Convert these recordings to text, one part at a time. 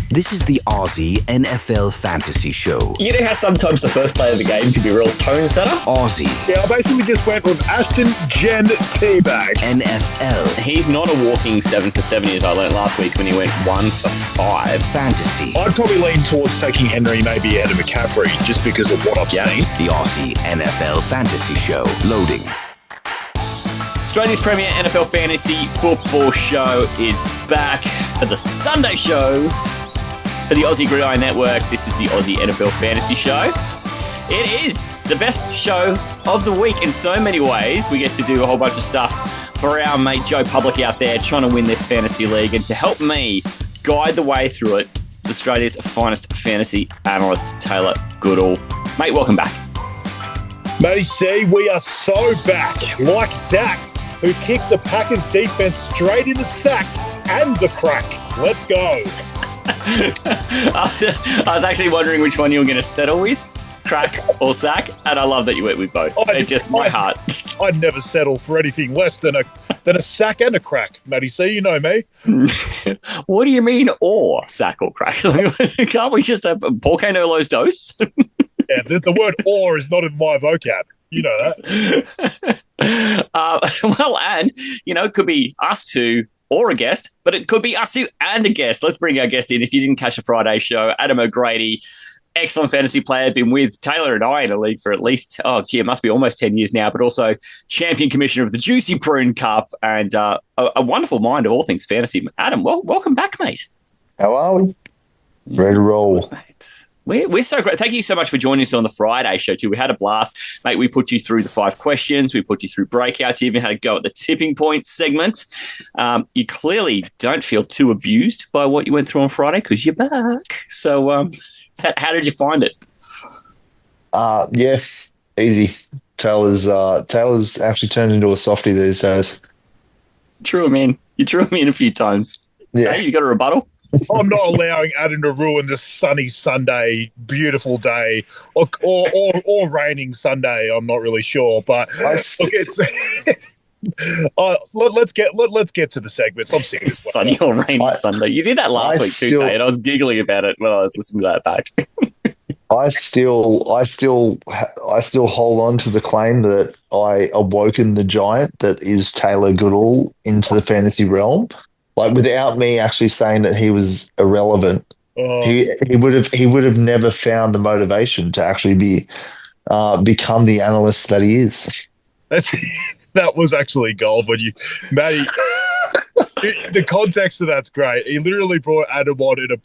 This is the Aussie NFL Fantasy Show. You know how sometimes the first play of the game can be a real tone setter? Aussie. Yeah, I basically just went with Ashton Jen Teabag. NFL. He's not a walking 7 for 70 as I learned last week when he went 1 for 5. Fantasy. I'd probably lean towards taking Henry maybe ahead of McCaffrey just because of what I've seen. The Aussie NFL Fantasy Show. Loading. Australia's premier NFL fantasy football show is back for the Sunday show for the Aussie Gridiron Network. This is the Aussie NFL Fantasy Show. It is the best show of the week in so many ways. We get to do a whole bunch of stuff for our mate Joe Public out there trying to win their fantasy league, and to help me guide the way through it is Australia's finest fantasy analyst, Taylor Goodall. Mate, welcome back. Matty C, we are so back, like Dak, who kicked the Packers defense straight in the sack and the crack. Let's go. I was actually wondering which one you were going to settle with, crack or sack, and I love that you went with both. My heart. I'd never settle for anything less than a sack and a crack, Matty C. You know me. What do you mean, or sack or crack? Can't we just have Porque no los dos? Yeah, the word "or" is not in my vocab. You know that. Well, and, it could be us two or a guest, but it could be us two and a guest. Let's bring our guest in. If you didn't catch the Friday show, Adam O'Grady, excellent fantasy player, been with Taylor and I in a league for at least, it must be almost 10 years now, but also champion commissioner of the Juicy Prune Cup, and a wonderful mind of all things fantasy. Adam, welcome back, mate. How are we? Ready to roll. Mate. We're so great. Thank you so much for joining us on the Friday show, too. We had a blast. Mate, we put you through the 5 questions. We put you through breakouts. You even had a go at the tipping points segment. You clearly don't feel too abused by what you went through on Friday because you're back. So how did you find it? Yes, easy. Taylor's actually turned into a softie these days. Drew him in. You drew him in a few times. Yeah. Hey, you got a rebuttal? I'm not allowing Adam to ruin this sunny Sunday, beautiful day, or raining Sunday. I'm not really sure, but look, it's. Let's get to the segments. I'm sick of this. Sunny or rainy Sunday. You did that last week too, Tate, and I was giggling about it when I was listening to that back. I still hold on to the claim that I awoken the giant that is Taylor Goodall into the fantasy realm. Like, without me actually saying that he was irrelevant, he would have never found the motivation to actually become the analyst that he is. That was actually gold when Matty. The context of that's great. He literally brought Adam on in a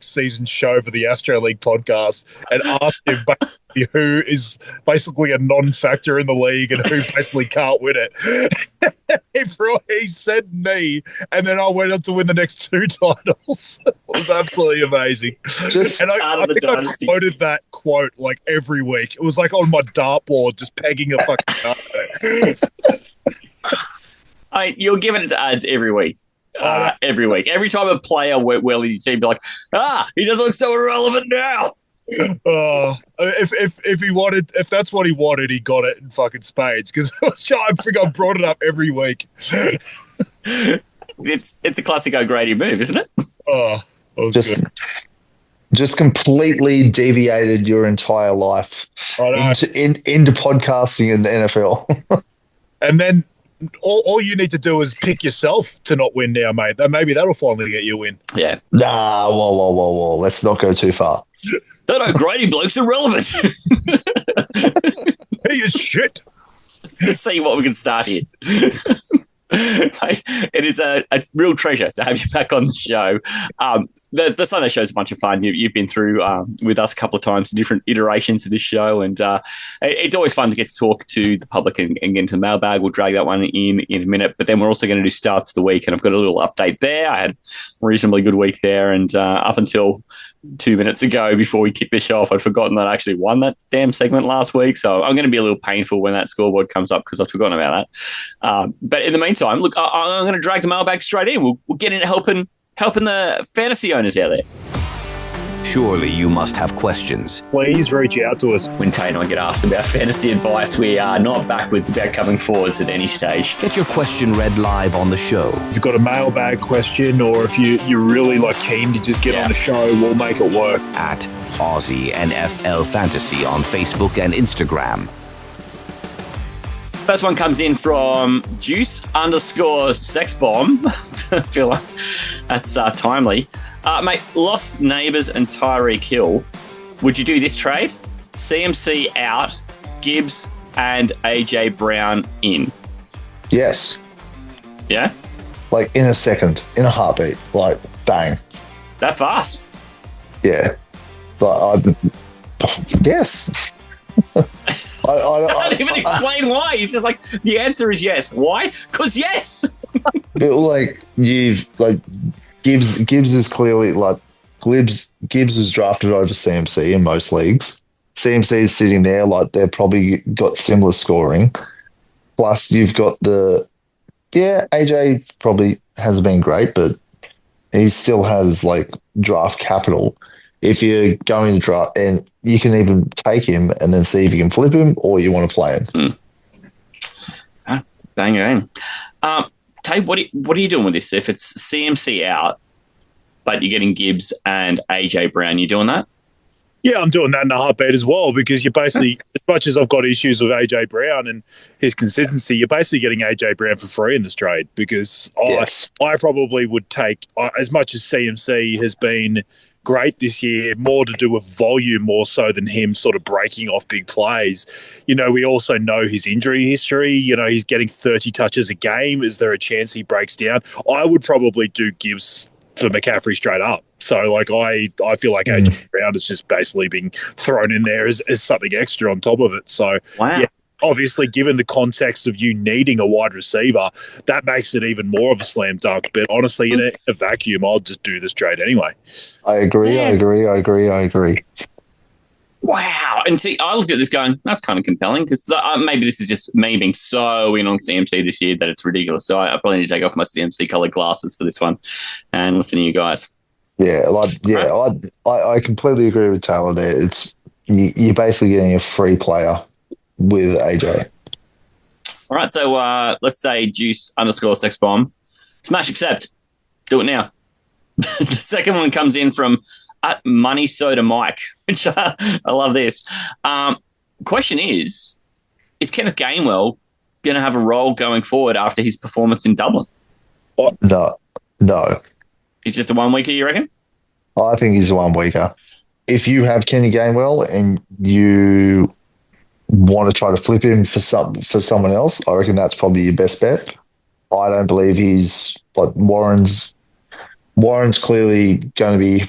season show for the Astro League podcast and asked him basically who is basically a non-factor in the league and who basically can't win it. He said me, and then I went on to win the next 2 titles. It was absolutely amazing. And I think I quoted that quote like every week. It was like on my dartboard, just pegging a fucking dart. You're giving it to ads every week. Every week. Every time a player went well in your team, be like, he doesn't look so irrelevant now. If that's what he wanted, he got it in fucking spades. Because I think I brought it up every week. It's a classic O'Grady move, isn't it? Oh, that was good. Just completely deviated your entire life into podcasting in the NFL. And then all you need to do is pick yourself to not win now, mate. Maybe that'll finally get you a win. Yeah. Nah, whoa. Let's not go too far. That O'Grady bloke's irrelevant. He is shit. Let's see what we can start here. It is a real treasure to have you back on the show. The Sunday show is a bunch of fun. You've been through with us a couple of times, different iterations of this show, and it's always fun to get to talk to the public and get into the mailbag. We'll drag that one in a minute, but then we're also going to do starts of the week, and I've got a little update there. I had a reasonably good week there, and up until 2 minutes ago, before we kicked the show off, I'd forgotten that I actually won that damn segment last week. So I'm going to be a little painful when that scoreboard comes up because I've forgotten about that. But in the meantime, look, I'm going to drag the mailbag straight in. We'll get into helping the fantasy owners out there. Surely you must have questions. Please reach out to us. When Tate and I get asked about fantasy advice, we are not backwards about coming forwards at any stage. Get your question read live on the show. If you've got a mailbag question, or if you're really keen to just get on the show, we'll make it work. At Aussie NFL Fantasy on Facebook and Instagram. First one comes in from Juice_Sexbomb. I feel like that's timely. Mate, lost neighbours and Tyreek Hill. Would you do this trade? CMC out, Gibbs and AJ Brown in. Yes. Yeah? In a second, in a heartbeat, bang. That fast? Yeah. Yes. I don't even explain why. He's just the answer is yes. Why? Because yes. Gibbs is clearly Gibbs was drafted over CMC in most leagues. CMC is sitting there they're probably got similar scoring. Plus you've got AJ probably hasn't been great, but he still has draft capital. If you're going to draft, and you can even take him and then see if you can flip him, or you want to play him. Bang. Tate, what are you doing with this? If it's CMC out, but you're getting Gibbs and AJ Brown, you doing that? Yeah, I'm doing that in a heartbeat as well, because you're basically, as much as I've got issues with AJ Brown and his consistency, you're basically getting AJ Brown for free in this trade, because I probably would take, as much as CMC has been great this year, more to do with volume more so than him sort of breaking off big plays. We also know his injury history. He's getting 30 touches a game. Is there a chance he breaks down? I would probably do Gibbs for McCaffrey straight up. So I feel like AJ Brown is just basically being thrown in there as something extra on top of it. So yeah, obviously, given the context of you needing a wide receiver, that makes it even more of a slam dunk. But honestly, in a vacuum, I'll just do this trade anyway. I agree. Wow. And see, I looked at this going, that's kind of compelling, because maybe this is just me being so in on CMC this year that it's ridiculous. So I probably need to take off my CMC coloured glasses for this one and listen to you guys. Yeah, I completely agree with Taylor there. It's you're basically getting a free player with AJ. All right, so let's say Juice_Sexbomb. Smash accept. Do it now. The second one comes in from at Money Soda Mike, which I love this. Question is Kenneth Gainwell going to have a role going forward after his performance in Dublin? No. He's just a 1 weeker, you reckon? I think he's a 1 weeker. If you have Kenny Gainwell and you want to try to flip him for someone else, I reckon that's probably your best bet. I don't believe he's Warren's clearly going to be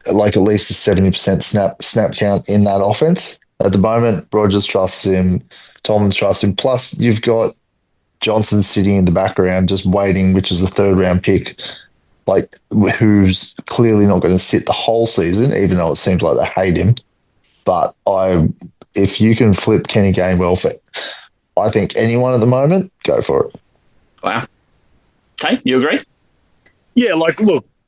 at least a 70% snap count in that offense. At the moment, Rodgers trusts him, Tolman's trusts him. Plus, you've got Johnson sitting in the background just waiting, which is a 3rd round pick, who's clearly not going to sit the whole season, even though it seems like they hate him. But if you can flip Kenny Gainwell for, I think, anyone at the moment, go for it. Wow. Okay, you agree? Yeah, look,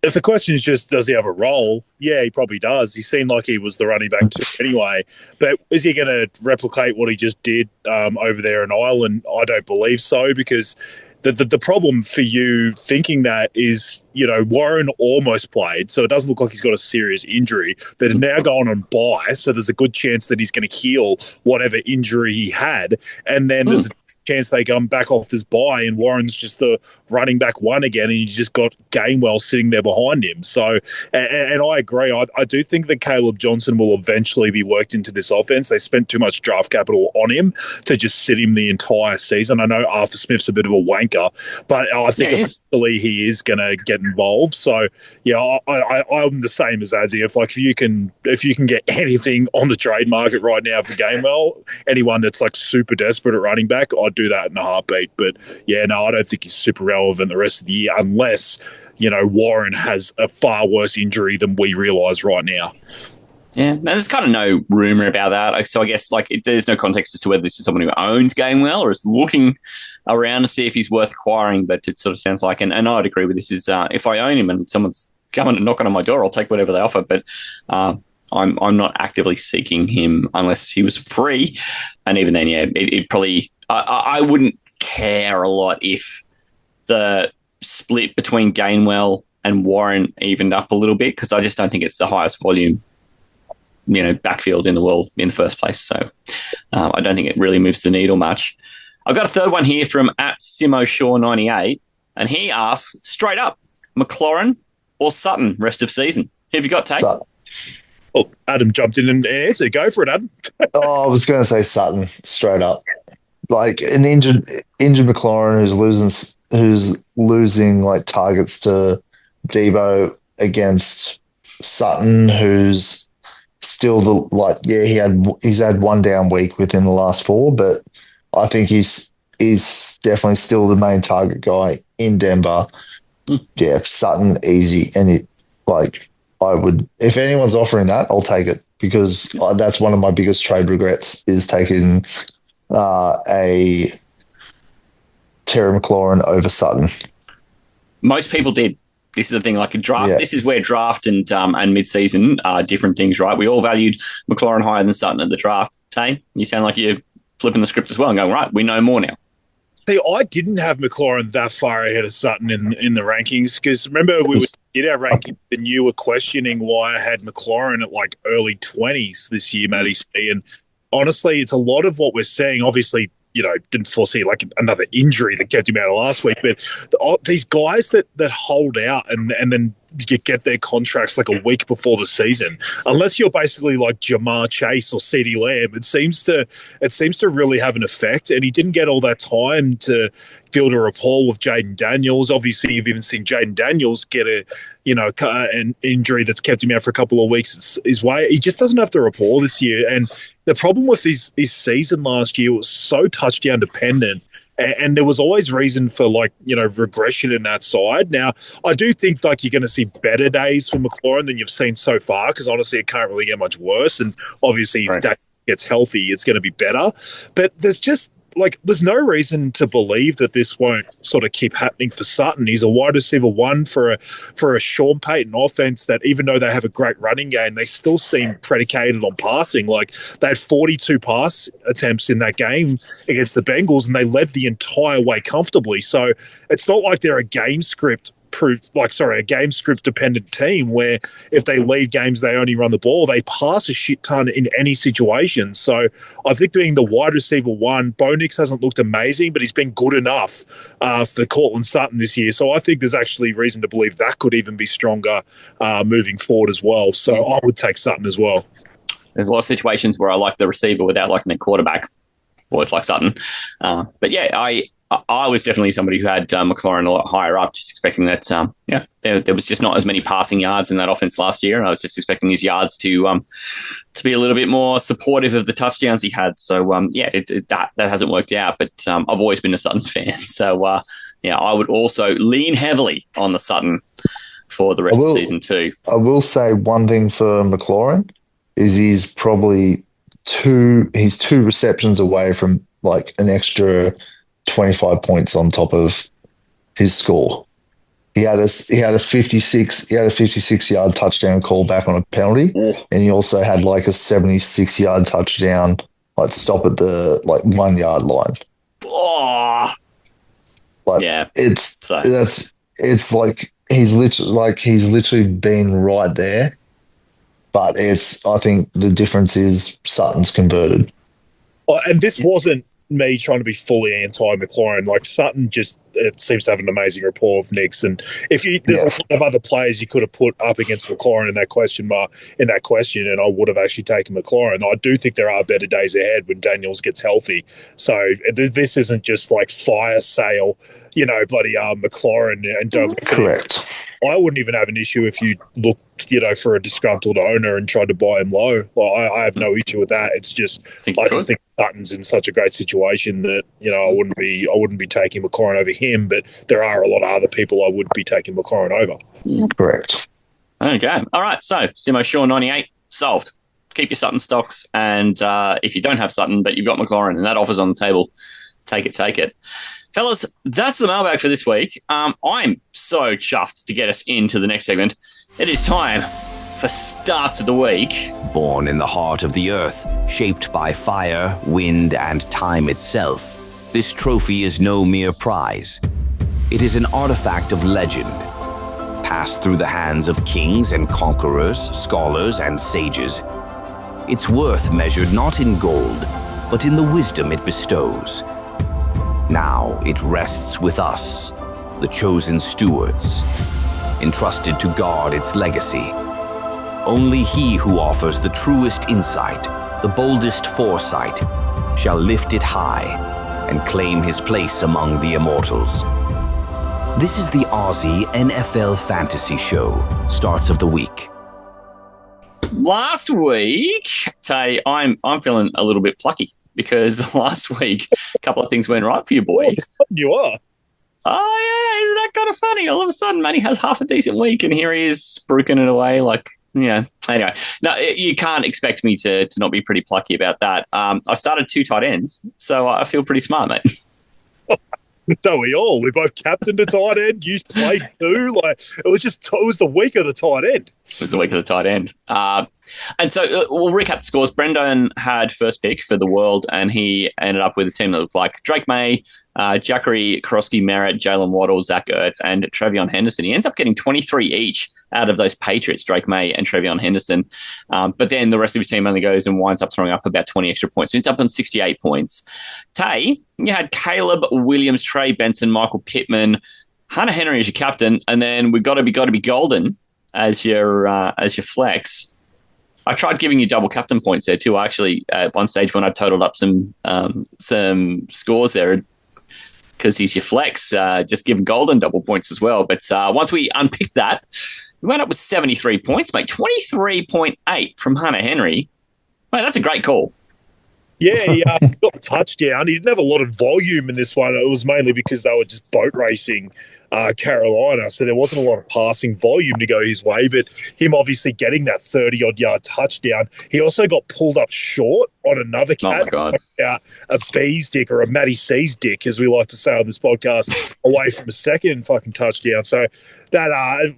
if the question is just does he have a role, yeah, he probably does. He seemed like he was the running back too anyway. But is he going to replicate what he just did over there in Ireland? I don't believe so, because the problem for you thinking that is, Warren almost played, so it doesn't look like he's got a serious injury. They're now going on bye, so there's a good chance that he's going to heal whatever injury he had. And then there's a chance they come back off this bye and Warren's just the running back one again, and you just got Gainwell sitting there behind him. So, and I agree. I do think that Caleb Johnson will eventually be worked into this offense. They spent too much draft capital on him to just sit him the entire season. I know Arthur Smith's a bit of a wanker, but I think eventually he is going to get involved. So, yeah, I'm the same as Adzi. If you can get anything on the trade market right now for Gainwell, anyone that's super desperate at running back, I'd do that in a heartbeat. But yeah, no, I don't think he's super relevant the rest of the year unless, Warren has a far worse injury than we realise right now. Yeah, now there's kind of no rumour about that. So I guess there's no context as to whether this is someone who owns Gainwell or is looking around to see if he's worth acquiring, but it sort of sounds like, and I'd agree with this, is if I own him and someone's come and knock on my door. I'll take whatever they offer. But I'm not actively seeking him unless he was free. And even then, yeah, it probably I wouldn't care a lot if the split between Gainwell and Warren evened up a little bit, because I just don't think it's the highest volume, backfield in the world in the first place. So I don't think it really moves the needle much. I've got a third one here from @SimoShaw98, and he asks straight up, McLaurin or Sutton rest of season? Who have you got, Tate? Sutton. Oh, Adam jumped in and answered. Go for it, Adam. I was going to say Sutton straight up. Like an injured McLaurin who's losing like targets to Debo against Sutton, who's still he's had one down week within the last 4, but I think he's definitely still the main target guy in Denver. Yeah, Sutton easy, and I would, if anyone's offering that, I'll take it, because that's one of my biggest trade regrets is taking a Terry McLaurin over Sutton. Most people did. This is the thing, like a draft. Yeah. This is where draft and mid-season are different things, right? We all valued McLaurin higher than Sutton at the draft. Tay, you sound like you're flipping the script as well and going, right, we know more now. See, I didn't have McLaurin that far ahead of Sutton in the rankings, because remember we did our rankings and you were questioning why I had McLaurin at like early 20s this year, Matty C. And honestly, it's a lot of what we're seeing. Obviously, didn't foresee like another injury that kept him out of last week. But these guys that hold out and then get their contracts like a week before the season, unless you're basically like Jamar Chase or CeeDee Lamb, it seems to really have an effect. And he didn't get all that time to build a rapport with Jaden Daniels. Obviously, you've even seen Jaden Daniels get an injury that's kept him out for a couple of weeks his way. He just doesn't have the rapport this year. And the problem with his season last year was so touchdown dependent. And there was always reason for regression in that side. Now, I do think you're going to see better days for McLaurin than you've seen so far, because honestly, it can't really get much worse. And obviously, if Dave gets healthy, it's going to be better. But there's no reason to believe that this won't sort of keep happening for Sutton. He's a wide receiver 1 for a Sean Payton offense that, even though they have a great running game, they still seem predicated on passing. Like, they had 42 pass attempts in that game against the Bengals, and they led the entire way comfortably. So it's not like they're a game script dependent team where if they lead games, they only run the ball. They pass a shit ton in any situation. So I think being the wide receiver 1, Bo Nix hasn't looked amazing, but he's been good enough for Cortland Sutton this year. So I think there's actually reason to believe that could even be stronger moving forward as well. So I would take Sutton as well. There's a lot of situations where I like the receiver without liking the quarterback. Always like Sutton. But yeah, I was definitely somebody who had McLaurin a lot higher up, just expecting that, there was just not as many passing yards in that offense last year. And I was just expecting his yards to be a little bit more supportive of the touchdowns he had. So, that hasn't worked out. But I've always been a Sutton fan. So, I would also lean heavily on the Sutton for the rest of season 2. I will say one thing for McLaurin is he's probably two receptions away from like an extra 25 points on top of his score. He had a 56 yard touchdown call back on a penalty, and he also had like a 76 yard touchdown stop at the 1 yard line. Oh, it's like he's literally been right there. But I think the difference is Sutton's converted. Oh, and this wasn't me trying to be fully anti-McLaurin. Like, Sutton it seems to have an amazing rapport with Nix. And there's a lot of other players you could have put up against McLaurin in that question, and I would have actually taken McLaurin. I do think there are better days ahead when Daniels gets healthy. So this isn't just like fire sale, bloody McLaurin and don't. Correct. I wouldn't even have an issue if you looked, for a disgruntled owner and tried to buy him low. Well, I have no issue with that. It's just I just think Sutton's in such a great situation that I wouldn't be taking McLaurin over him. But there are a lot of other people I would be taking McLaurin over. Correct. Okay. All right. So Simo Shaw 98 solved. Keep your Sutton stocks, and if you don't have Sutton but you've got McLaurin and that offer's on the table, take it. Fellas, that's the mailbag for this week. I'm so chuffed to get us into the next segment. It is time for Starts of the Week. Born in the heart of the earth, shaped by fire, wind, and time itself, this trophy is no mere prize. It is an artifact of legend, passed through the hands of kings and conquerors, scholars and sages. Its worth measured not in gold, but in the wisdom it bestows. Now it rests with us, the chosen stewards, entrusted to guard its legacy. Only he who offers the truest insight, the boldest foresight, shall lift it high and claim his place among the immortals. This is the Aussie NFL Fantasy Show, Starts of the Week. Last week, Tay, I'm feeling a little bit plucky because last week a couple of things went right for you, boy. You are. Oh, yeah, isn't that kind of funny? All of a sudden, Matty has half a decent week, and here he is spruiking it away like, yeah. Anyway, no, you can't expect me to not be pretty plucky about that. I started 2 tight ends, so I feel pretty smart, mate. So we both captained a tight end. You played 2. It was the week of the tight end. It was the week of the tight end. And so we'll recap the scores. Brendan had first pick for the World, and he ended up with a team that looked like Drake May, Jackery, Krosky, Merritt, Jalen Waddle, Zach Ertz, and Trevion Henderson. He ends up getting 23 each out of those Patriots, Drake May and Trevion Henderson. But then the rest of his team only goes and winds up throwing up about 20 extra points. So it's up on 68 points. Tay, you had Caleb Williams, Trey Benson, Michael Pittman, Hunter Henry as your captain, and then we got to be golden as your flex. I tried giving you double captain points there too. Actually, at one stage when I totaled up some scores there, because he's your flex, just give golden double points as well. But once we unpicked that, we went up with 73 points, mate. 23.8 from Hunter Henry. Mate, that's a great call. Yeah, he got the touchdown. He didn't have a lot of volume in this one. It was mainly because they were just boat racing Carolina, so there wasn't a lot of passing volume to go his way, but him obviously getting that 30-odd yard touchdown. He also got pulled up short on another cat. Oh, my God. A B's dick, or a Matty C's dick, as we like to say on this podcast, away from a second fucking touchdown. So that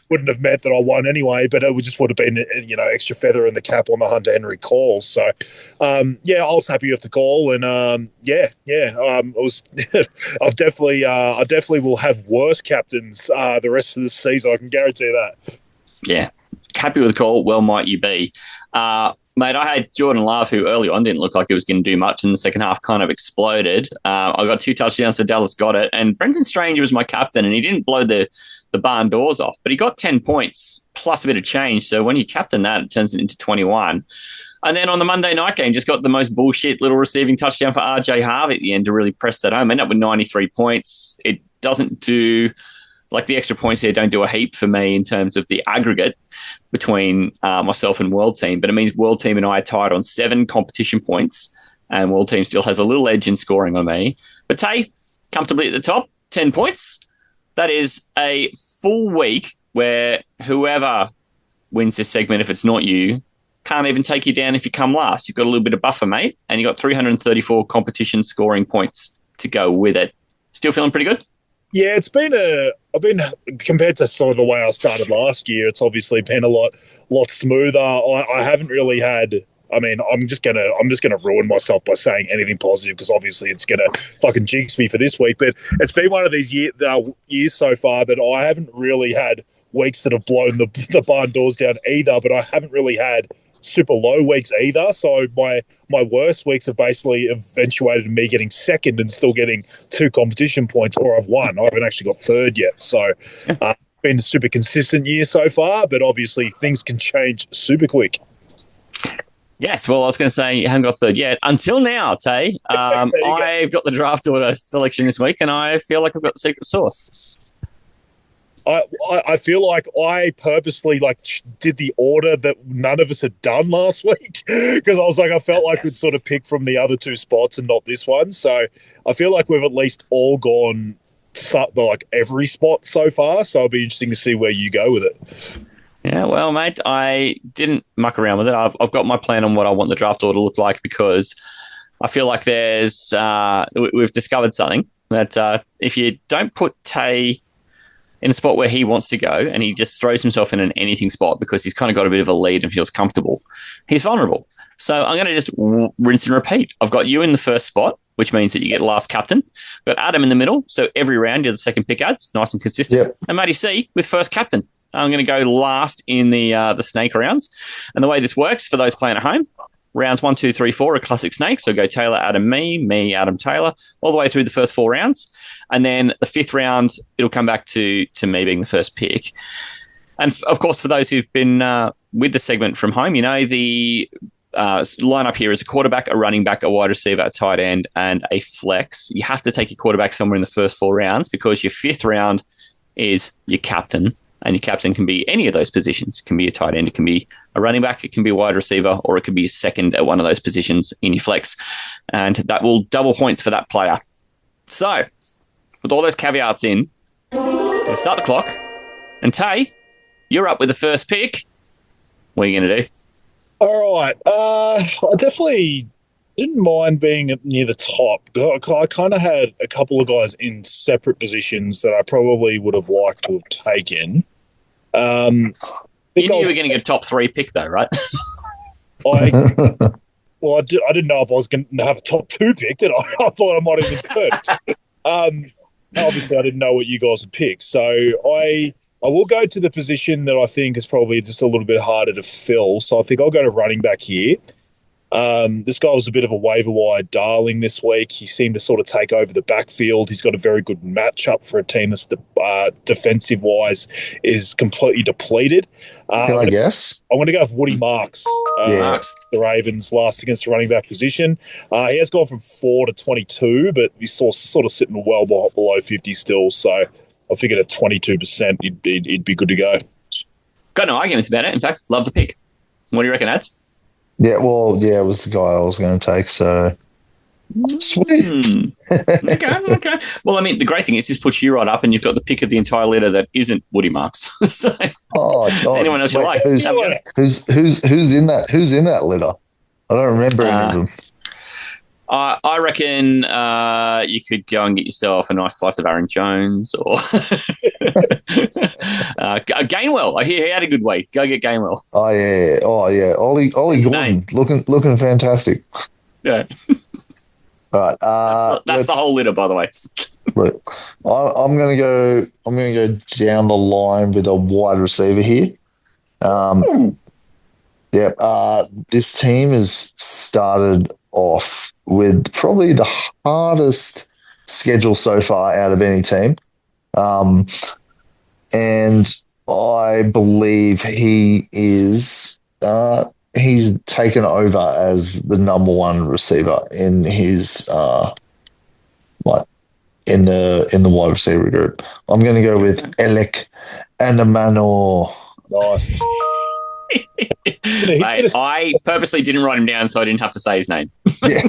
wouldn't have meant that I won anyway, but it just would have been, extra feather in the cap on the Hunter Henry call. So, I was happy with the call, and it was. I definitely will have worse captains the rest of the season. I can guarantee that. Yeah, happy with the call. Well, might you be? Mate, I had Jordan Love, who early on didn't look like he was going to do much, in the second half kind of exploded. I got 2 touchdowns, so Dallas got it. And Brenton Stranger was my captain, and he didn't blow the barn doors off, but he got 10 points plus a bit of change. So when you captain that, it turns it into 21. And then on the Monday night game, just got the most bullshit little receiving touchdown for RJ Harvey at the end to really press that home. Ended up with 93 points. It doesn't do... Like, the extra points here don't do a heap for me in terms of the aggregate between myself and World Team, but it means World Team and I are tied on 7 competition points, and World Team still has a little edge in scoring on me. But Tay, comfortably at the top, 10 points. That is a full week where whoever wins this segment, if it's not you, can't even take you down if you come last. You've got a little bit of buffer, mate, and you've got 334 competition scoring points to go with it. Still feeling pretty good? Yeah, I've been compared to sort of the way I started last year, it's obviously been a lot smoother. I haven't really had, I'm just gonna ruin myself by saying anything positive, because obviously it's gonna fucking jinx me for this week. But it's been one of these years so far that I haven't really had weeks that have blown the barn doors down either, but I haven't really had super low weeks either. So my worst weeks have basically eventuated in me getting second and still getting 2 competition points, or I've won. I haven't actually got third yet. So been a super consistent year so far, but obviously things can change super quick. Yes, well, I was going to say you haven't got third yet. Until now, Tay, I've got the draft order selection this week, and I feel like I've got the secret sauce. I feel like I purposely did the order that none of us had done last week, because I felt like we'd sort of pick from the other 2 spots and not this one. So I feel like we've at least all gone every spot so far. So it'll be interesting to see where you go with it. Yeah, well, mate, I didn't muck around with it. I've got my plan on what I want the draft order to look like, because I feel like we've discovered something that if you don't put Tay in a spot where he wants to go and he just throws himself in an anything spot because he's kind of got a bit of a lead and feels comfortable, he's vulnerable. So I'm going to just rinse and repeat. I've got you in the first spot, which means that you get last captain. I've got Adam in the middle, so every round you're the second pick ads, nice and consistent. Yep. And Matty C with first captain. I'm going to go last in the snake rounds. And the way this works for those playing at home, rounds 1, 2, 3, 4 are classic snakes. So go Taylor, Adam, me, Adam, Taylor, all the way through the first 4 rounds. And then the 5th round, it'll come back to me being the first pick. And of course, for those who've been with the segment from home, you know, the lineup here is a quarterback, a running back, a wide receiver, a tight end, and a flex. You have to take your quarterback somewhere in the first 4 rounds because your 5th round is your captain. And your captain can be any of those positions. It can be a tight end, it can be a running back, it can be a wide receiver, or it could be second at one of those positions in your flex. And that will double points for that player. So, with all those caveats in, let's start the clock. And Tay, you're up with the first pick. What are you going to do? All right. I definitely didn't mind being near the top. I kind of had a couple of guys in separate positions that I probably would have liked to have taken. You knew you were going to get a top 3 pick, though, right? I didn't know if I was going to have a top 2 pick, did I? I thought I might have been third. Obviously, I didn't know what you guys would pick. So I will go to the position that I think is probably just a little bit harder to fill. So I think I'll go to running back here. This guy was a bit of a waiver wire darling this week. He seemed to sort of take over the backfield. He's got a very good matchup for a team that's defensive-wise is completely depleted. Can I guess? I'm going to go with Woody Marks. The Ravens last against the running back position. He has gone from 4 to 22, but he's sort of sitting well below 50 still. So I figured at 22%, he'd be good to go. Got no arguments about it. In fact, love the pick. What do you reckon, Ads? Yeah, it was the guy I was going to take, so sweet. Okay. Well, I mean, the great thing is this puts you right up and you've got the pick of the entire litter that isn't Woody Marks. So anyone else you like. Who's in that litter? I don't remember any of them. I reckon you could go and get yourself a nice slice of Aaron Jones or Gainwell. I hear he had a good week. Go get Gainwell. Oh yeah. Ollie Gordon looking fantastic. Yeah. All right. That's the whole litter, by the way. Look, I'm gonna go down the line with a wide receiver here. This team has started off with probably the hardest schedule so far out of any team. And I believe he is he's taken over as the number 1 receiver in his in the wide receiver group. I'm going to go with Alec Anamano. Nice. Mate, I purposely didn't write him down so I didn't have to say his name. Yeah.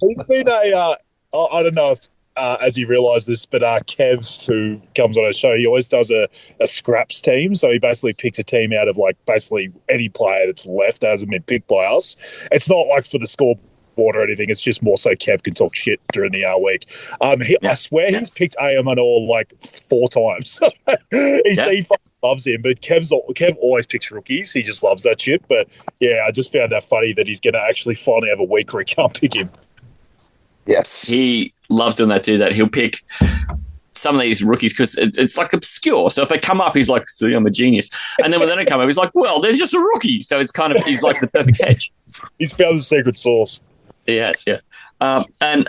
He's been I don't know if as you realise this, but Kev, who comes on our show, he always does a scraps team. So he basically picks a team out of basically any player that's left that hasn't been picked by us. It's not like for the scoreboard or anything. It's just more so Kev can talk shit during the week. I swear he's picked AM and all 4 times. He fucking loves him, but Kev always picks rookies. He just loves that shit. But yeah, I just found that funny that he's going to actually finally have a week where he can't pick him. Yes, he loves doing that too. That he'll pick some of these rookies because it's obscure. So if they come up, he's like, "See, I'm a genius," and then when they don't come up, he's like, "Well, they're just a rookie." So it's kind of he's like the perfect catch. He's found the secret sauce. Yes, yeah. And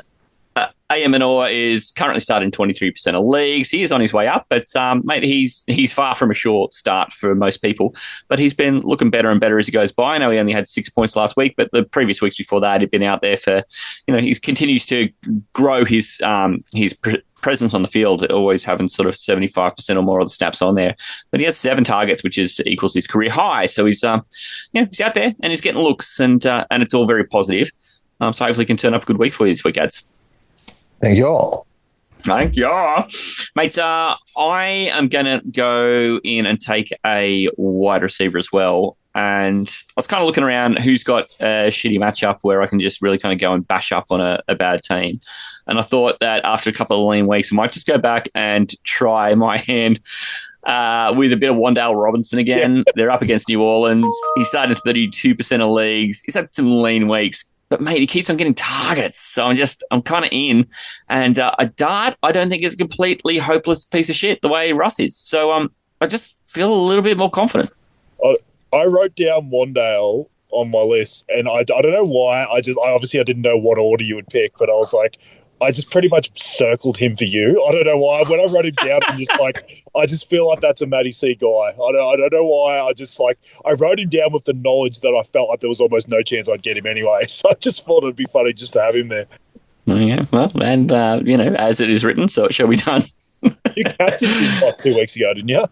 AM Manor is currently starting 23% of leagues. He is on his way up, but mate, he's far from a short start for most people. But he's been looking better and better as he goes by. I know he only had 6 points last week, but the previous weeks before that, he'd been out there for, he continues to grow his presence on the field, always having sort of 75% or more of the snaps on there. But he has 7 targets, which equals his career high. So he's he's out there and he's getting looks, and it's all very positive. So hopefully he can turn up a good week for you this week, Ads. Thank you all. Thank you. Mate, I am going to go in and take a wide receiver as well. and I was kind of looking around who's got a shitty matchup where I can just really kind of go and bash up on a bad team. And I thought that after a couple of lean weeks, I might just go back and try my hand with a bit of Wandale Robinson again. Yeah. They're up against New Orleans. He started 32% of leagues. He's had some lean weeks, but mate, he keeps on getting targets. So I'm kind of in. And a dart, I don't think is a completely hopeless piece of shit the way Russ is. So I just feel a little bit more confident. I wrote down Wandale on my list, and I don't know why. I didn't know what order you would pick, but I was like, I just pretty much circled him for you. I don't know why. When I wrote him down, I'm just like, I just feel like that's a Matty C guy. I don't know why. I wrote him down with the knowledge that I felt like there was almost no chance I'd get him anyway. So I just thought it'd be funny just to have him there. Yeah, well, and as it is written, so it shall be done. You captained him 2 weeks ago, didn't you?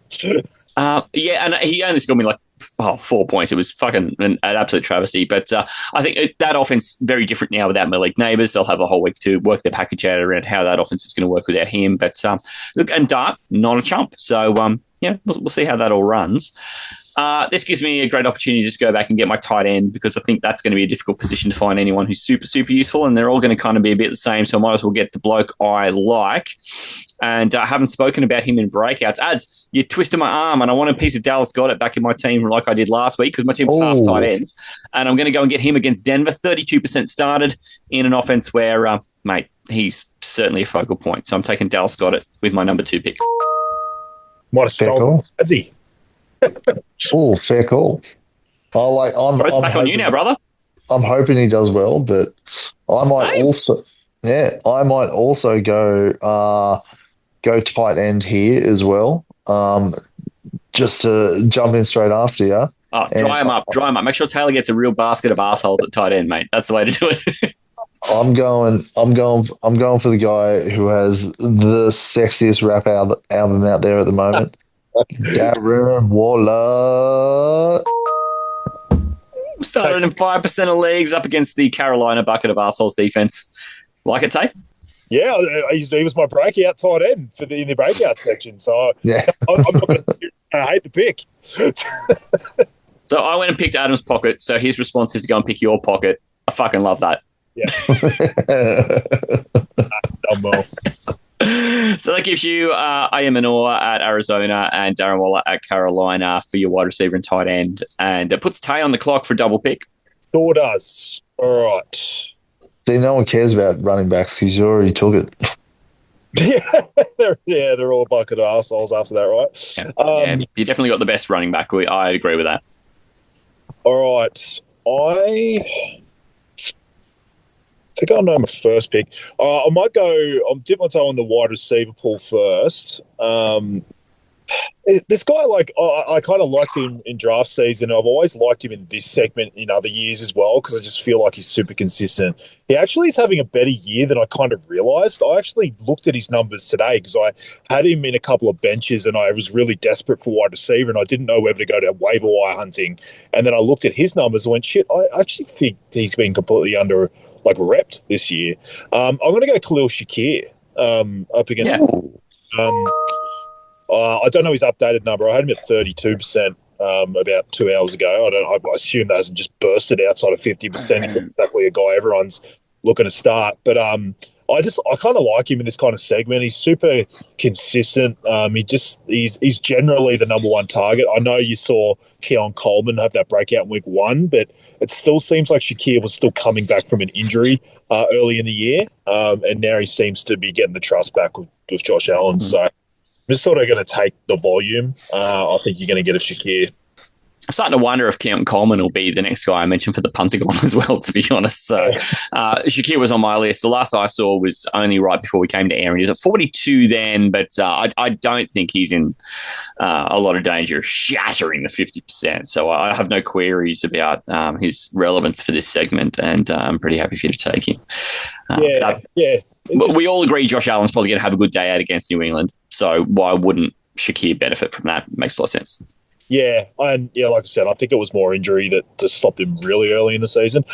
Yeah, and he only scored me 4 points. It was fucking an absolute travesty. But I think that offense very different now without Malik Neighbours. They'll have a whole week to work their package out around how that offense is going to work without him. But look, and Dart, not a chump. So we'll see how that all runs. This gives me a great opportunity to just go back and get my tight end, because I think that's going to be a difficult position to find anyone who's super, super useful, and they're all going to kind of be a bit the same, so I might as well get the bloke I like. And I haven't spoken about him in breakouts. Ads, you twisted my arm, and I want a piece of Dallas Goedert back in my team like I did last week, because my team's half tight ends, and I'm going to go and get him against Denver. 32% started in an offense where, mate, he's certainly a focal point. So I'm taking Dallas Goedert with my number 2 pick. Might have stolen Adzi. Oh, fair call. I'm back on you now, brother. I'm hoping he does well, but I might also go tight end here as well. Just to jump in straight after you. Oh, dry him up. Make sure Taylor gets a real basket of assholes at tight end, mate. That's the way to do it. I'm going for the guy who has the sexiest rap album out there at the moment. Darren Waller. Started in 5% of leagues up against the Carolina bucket of arseholes defense. Like it, Tay? Yeah, he was my breakout tight end in the breakout section. So yeah, I hate the pick. So I went and picked Adam's pocket. So his response is to go and pick your pocket. I fucking love that. Yeah. Dumbo. So that gives you Ayamanor at Arizona and Darren Waller at Carolina for your wide receiver and tight end. And it puts Tay on the clock for a double pick. Sure does. All right. See, no one cares about running backs because you already took it. They're all a bucket of assholes after that, right? Yeah, you definitely got the best running back. I agree with that. All right. I think I'll know my first pick. I might go. I'll dip my toe in the wide receiver pool first. This guy, I kind of liked him in draft season. I've always liked him in this segment in other years as well, because I just feel like he's super consistent. He actually is having a better year than I kind of realised. I actually looked at his numbers today because I had him in a couple of benches and I was really desperate for wide receiver and I didn't know whether to go to waiver wire hunting. And then I looked at his numbers and went, shit, I actually think he's been completely under repped this year. I'm going to go Khalil Shakir up against. Yeah. I don't know his updated number. I had him at 32% about 2 hours ago. I assume that hasn't just bursted outside of 50%. He's exactly a guy everyone's looking to start. But I kind of like him in this kind of segment. He's super consistent. He's generally the number one target. I know you saw Keon Coleman have that breakout in week 1, but it still seems like Shakir was still coming back from an injury early in the year. And now he seems to be getting the trust back with Josh Allen. So I'm just sort of going to take the volume. I think you're going to get a Shakir. I'm starting to wonder if Keon Coleman will be the next guy I mentioned for the Pentagon as well, to be honest. So Shakir was on my list. The last I saw was only right before we came to air, and he was at 42 then, but I don't think he's in a lot of danger of shattering the 50%. So I have no queries about his relevance for this segment, and I'm pretty happy for you to take him. But we all agree Josh Allen's probably going to have a good day out against New England, so why wouldn't Shakir benefit from that? It makes a lot of sense. Yeah, and like I said, I think it was more injury that just stopped him really early in the season.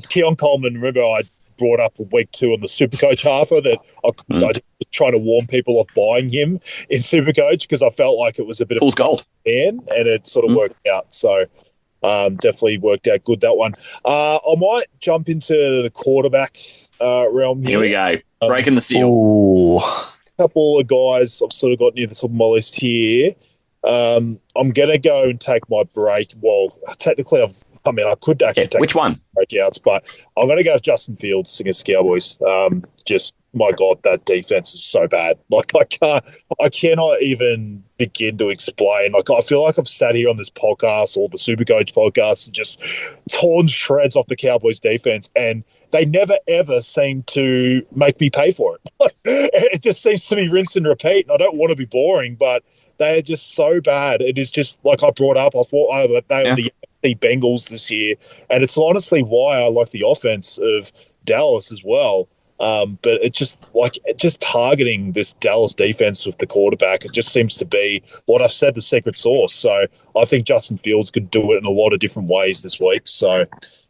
Keon Coleman, remember I brought up week 2 on the Supercoach halfer that I was trying to warn people off buying him in Supercoach because I felt like it was a bit Fool's of a gold, and it sort of worked out. So Definitely worked out good, that one. I might jump into the quarterback realm here. Here we go. Breaking the seal. Ooh. Couple of guys I've sort of got near the top of my list here. I'm going to go and take my break. Well, technically, I could actually take which one? breakouts, but I'm going to go with Justin Fields against Cowboys. Just, my God, that defense is so bad. Like, I cannot even begin to explain. Like, I feel like I've sat here on this podcast or the Supercoach podcast and just torn shreds off the Cowboys defense, and they never, ever seem to make me pay for it. It just seems to be rinse and repeat, and I don't want to be boring, but they are just so bad. It is just, like I brought up, I thought they were the Bengals this year, and it's honestly why I like the offense of Dallas as well. But it's just targeting this Dallas defense with the quarterback. It just seems to be what I've said, the secret sauce. So I think Justin Fields could do it in a lot of different ways this week. So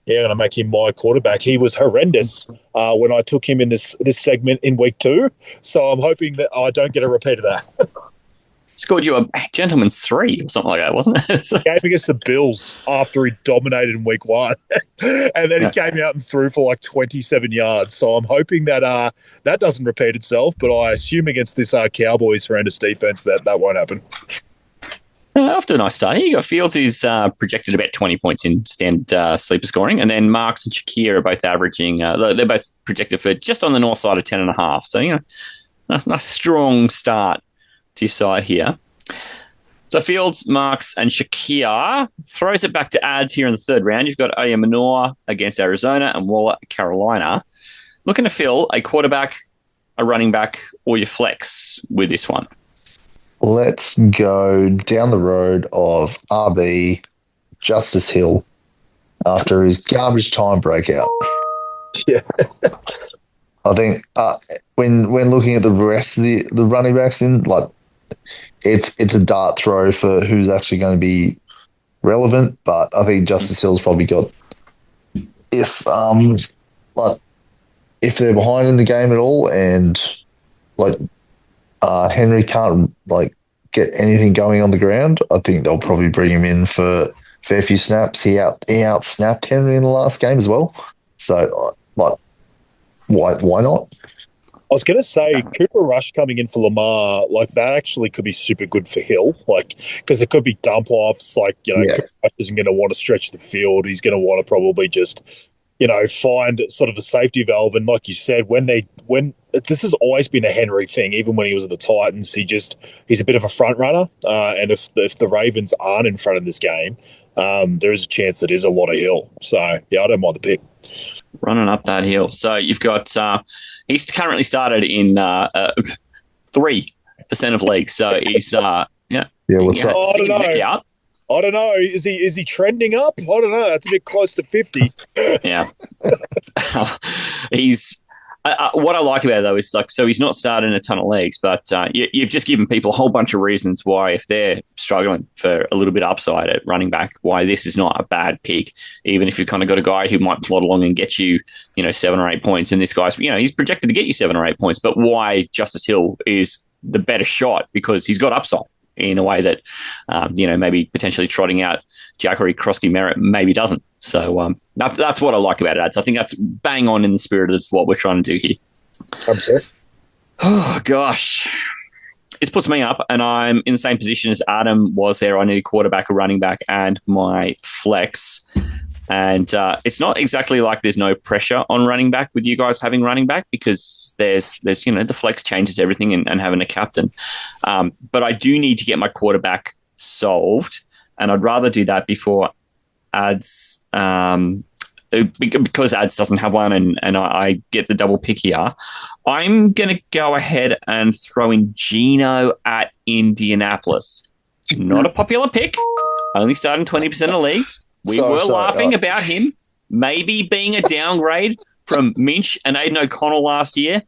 yeah, I'm going to make him my quarterback. He was horrendous when I took him in this segment in week 2. So I'm hoping that I don't get a repeat of that. Scored you a gentleman's 3 or something like that, wasn't it? Game against the Bills after he dominated in week 1. And then he came out and threw for like 27 yards. So I'm hoping that that doesn't repeat itself, but I assume against this Cowboys horrendous defense that won't happen. After a nice start, you got Fields, who's projected about 20 points in standard sleeper scoring, and then Marks and Shakir are both averaging. They're both projected for just on the north side of 10.5. So nice strong start to your side here. So Fields, Marks, and Shakir throws it back to ads here in the third round. You've got Aya Manor against Arizona and Waller, Carolina. Looking to fill a quarterback, a running back, or your flex with this one. Let's go down the road of RB Justice Hill after his garbage time breakout. Yeah. I think when looking at the rest of the running backs in, like, it's a dart throw for who's actually going to be relevant, but I think Justice Hill's probably got, if they're behind in the game at all and Henry can't get anything going on the ground, I think they'll probably bring him in for a fair few snaps. He out-snapped Henry in the last game as well. So why not? I was going to say Cooper Rush coming in for Lamar, that actually could be super good for Hill, because it could be dump offs. Cooper Rush isn't going to want to stretch the field. He's going to want to probably just, find sort of a safety valve. And like you said, when this has always been a Henry thing, even when he was at the Titans, he's a bit of a front runner. And if the Ravens aren't in front of this game, there is a chance that is a lot of Hill. So yeah, I don't mind the pick. Running up that hill. So you've got he's currently started in 3% of leagues. So he's what's up? I don't know. I don't know. Is he trending up? I don't know. That's a bit close to 50. Yeah. He's what I like about it, though, is so he's not starting a ton of leagues, but you've just given people a whole bunch of reasons why, if they're struggling for a little bit of upside at running back, why this is not a bad pick, even if you've kind of got a guy who might plod along and get you, 7 or 8 points, and this guy's, he's projected to get you 7 or 8 points, but why Justice Hill is the better shot, because he's got upside in a way that, maybe potentially trotting out Jackery, Krosky, Merritt maybe doesn't. So that's what I like about it. I think that's bang on in the spirit of what we're trying to do here. I'm sorry. Oh, gosh. This puts me up, and I'm in the same position as Adam was there. I need a quarterback, a running back, and my flex. And it's not exactly like there's no pressure on running back with you guys having running back, because there's the flex changes everything and having a captain. But I do need to get my quarterback solved, and I'd rather do that before ads, because ads doesn't have one, and I get the double pick here. I'm going to go ahead and throw in Geno at Indianapolis. Not a popular pick. Only starting 20% of leagues. We were laughing about him maybe being a downgrade from Minch and Aiden O'Connell last year.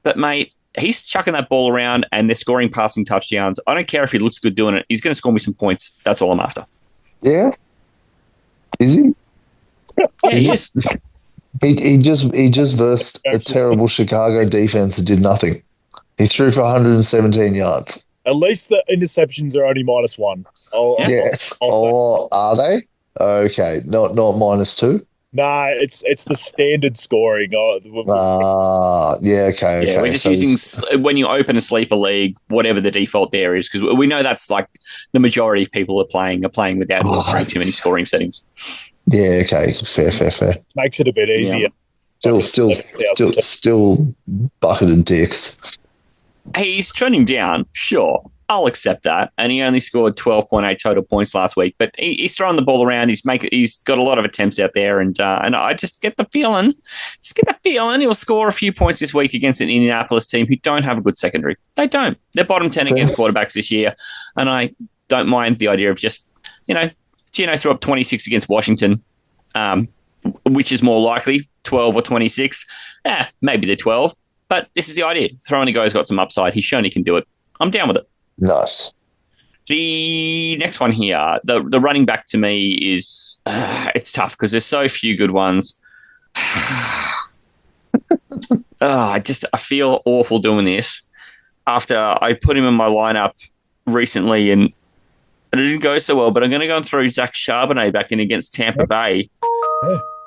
But, mate, he's chucking that ball around and they're scoring passing touchdowns. I don't care if he looks good doing it. He's going to score me some points. That's all I'm after. Yeah? Is he? Yeah, he is. He just versed a terrible Chicago defense that did nothing. He threw for 117 yards. At least the interceptions are only -1. Yes. Or are they? Okay, not -2. Nah, it's the standard scoring. Yeah, okay. Yeah, we're just using when you open a sleeper league, whatever the default there is, because we know that's like the majority of people are playing without offering too many scoring settings. Yeah, okay, fair. Makes it a bit easier. Still bucketed dicks. He's trending down, sure. I'll accept that. And he only scored 12.8 total points last week, but he's throwing the ball around. He's got a lot of attempts out there, and I just get the feeling he'll score a few points this week against an Indianapolis team who don't have a good secondary. They don't. They're bottom 10 against quarterbacks this year, and I don't mind the idea of just, Gino threw up 26 against Washington, which is more likely, 12 or 26. Maybe they're 12, but this is the idea. Throwing a guy's got some upside. He's shown he can do it. I'm down with it. Nice. The next one here, the running back to me is it's tough because there's so few good ones. I feel awful doing this after I put him in my lineup recently and it didn't go so well. But I'm going to go and throw Zach Charbonnet back in against Tampa Bay.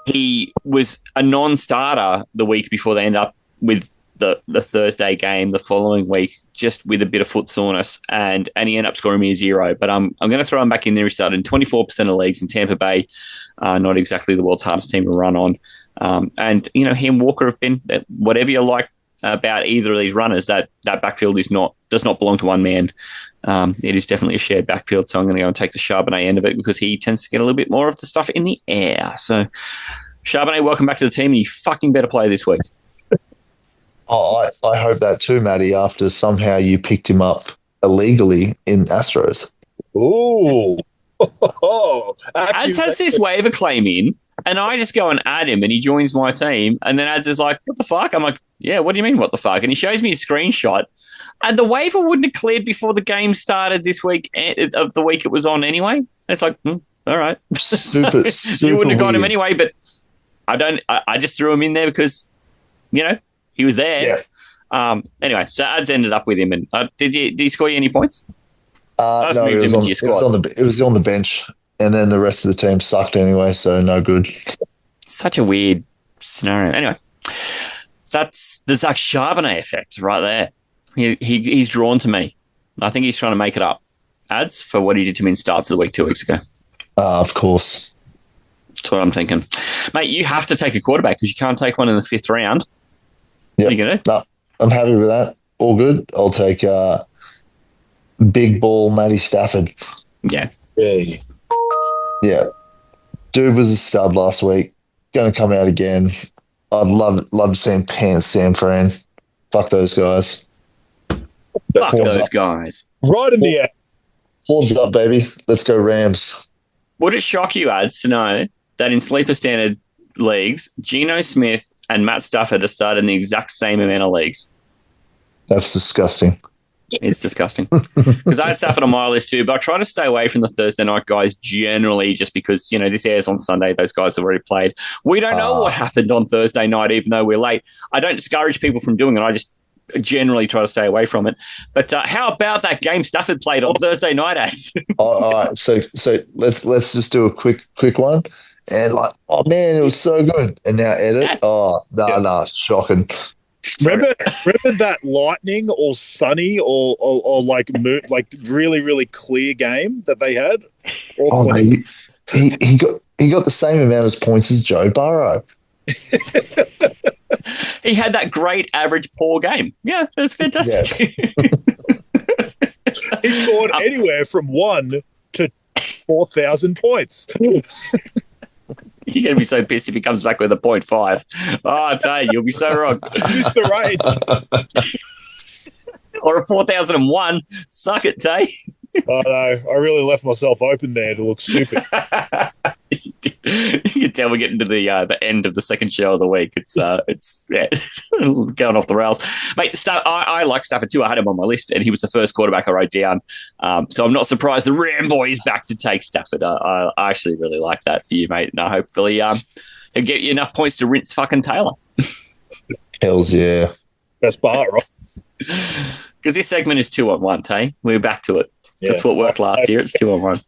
He was a non-starter the week before they end up with the Thursday game the following week, just with a bit of foot soreness, and he ended up scoring me a 0. But I'm going to throw him back in there. He started in 24% of leagues in Tampa Bay, not exactly the world's hardest team to run on. And he and Walker have been, whatever you like about either of these runners, that backfield does not belong to one man. It is definitely a shared backfield, so I'm going to go and take the Charbonnet end of it because he tends to get a little bit more of the stuff in the air. So, Charbonnet, welcome back to the team, and you fucking better play this week. Oh, I hope that too, Matty, after somehow you picked him up illegally in Astros. Ooh. Ads has this waiver claim in, and I just go and add him, and he joins my team, and then Ads is like, what the fuck? I'm like, yeah, what do you mean, what the fuck? And he shows me a screenshot, and the waiver wouldn't have cleared before the game started this week, of the week it was on anyway. And it's like, all right. Super You wouldn't have got him weird. anyway, but I just threw him in there because, he was there. Yeah. Anyway, so Ads ended up with him. And did he score you any points? No, it was on the bench, and then the rest of the team sucked anyway, so no good. Such a weird scenario. Anyway, that's the Zach Charbonnet effect right there. He's drawn to me. I think he's trying to make it up. Ads for what he did to me in starts of the week 2 weeks ago. Of course. That's what I'm thinking. Mate, you have to take a quarterback because you can't take one in the 5th round. Yeah. You gonna? No, I'm happy with that. All good. I'll take big ball Matty Stafford. Yeah. Yeah. Dude was a stud last week. Going to come out again. I'd love to see him pants San Fran. Fuck those guys. Fuck those guys. Right in the air. Horns up, baby. Let's go Rams. Would it shock you, Ads, to know that in sleeper standard leagues, Geno Smith and Matt Stafford are started in the exact same amount of leagues? That's disgusting. It's disgusting. Because I had Stafford on my list too, but I try to stay away from the Thursday night guys generally just because, this airs on Sunday. Those guys have already played. We don't know what happened on Thursday night, even though we're late. I don't discourage people from doing it. I just generally try to stay away from it. But how about that game Stafford played on Thursday night, Ads? All right. So let's just do a quick one. And like, oh man, it was so good. And now edit. Oh, no, shocking. Remember that lightning or sunny or like moon, like really, really clear game that they had? Mate, he got the same amount of points as Joe Burrow. He had that great average poor game. Yeah, it was fantastic. He scored anywhere from 1 to 4,000 points. You're going to be so pissed if he comes back with a 0.5. Oh, I tell you, you'll be so wrong. Missed the range. Or a 4,001. Suck it, Tay. I know. I really left myself open there to look stupid. You can tell we're getting to the end of the second show of the week. It's going off the rails, mate. I like Stafford too. I had him on my list, and he was the first quarterback I wrote down. So I'm not surprised the Ramboy is back to take Stafford. I actually really like that for you, mate. And hopefully he'll get you enough points to rinse fucking Taylor. Hells yeah, best part, right? Because this segment is 2-on-1, Tay. We're back to it. Yeah. That's what worked last year. It's 2-on-1.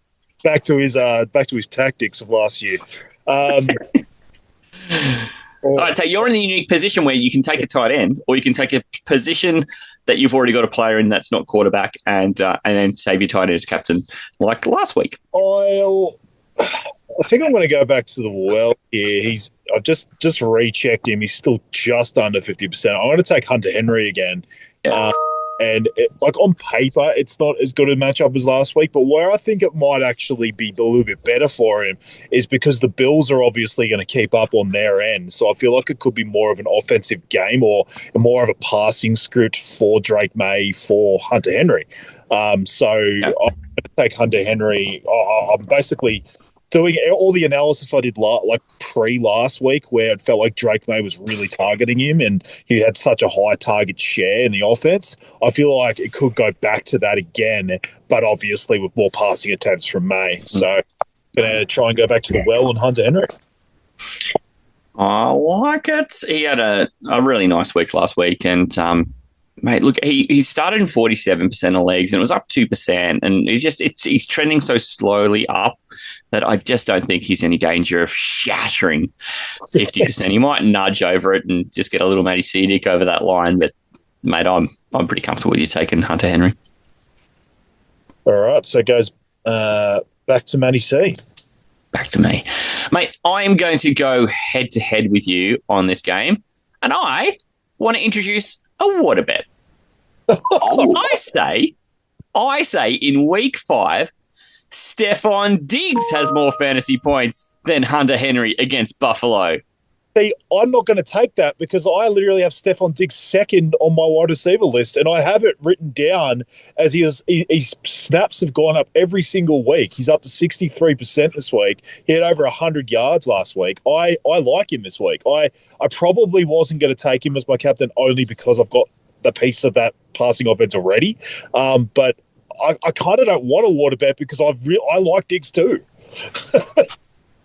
back to his tactics of last year. All right, so you're in a unique position where you can take a tight end, or you can take a position that you've already got a player in that's not quarterback, and then save your tight end as captain, like last week. I think I'm going to go back to the well here. I've just rechecked him. He's still just under 50%. I'm going to take Hunter Henry again. Yeah. Like on paper, it's not as good a matchup as last week, but where I think it might actually be a little bit better for him is because the Bills are obviously going to keep up on their end. So I feel like it could be more of an offensive game or more of a passing script for Drake May for Hunter Henry. I'm going to take Hunter Henry. I'm basically doing all the analysis I did last week, where it felt like Drake May was really targeting him and he had such a high target share in the offense. I feel like it could go back to that again, but obviously with more passing attempts from May. So I'm going to try and go back to the well and Hunter Henry. I like it. He had a really nice week last week, and mate, look, he started in 47% of leagues and it was up 2%, and he's trending so slowly up that I just don't think he's any danger of shattering 50%. He might nudge over it and just get a little Matty Cedic over that line, but mate, I'm pretty comfortable with you taking Hunter Henry. All right, so it goes back to Matty C. Back to me. Mate, I am going to go head-to-head with you on this game, and I want to introduce a water bet. I say in week 5, Stephon Diggs has more fantasy points than Hunter Henry against Buffalo. See, I'm not going to take that because I literally have Stephon Diggs second on my wide receiver list, and I have it written down as his snaps have gone up every single week. He's up to 63% this week. He had over 100 yards last week. I like him this week. I probably wasn't going to take him as my captain only because I've got the piece of that passing offense already. But I kind of don't want a water bet because I like Diggs too.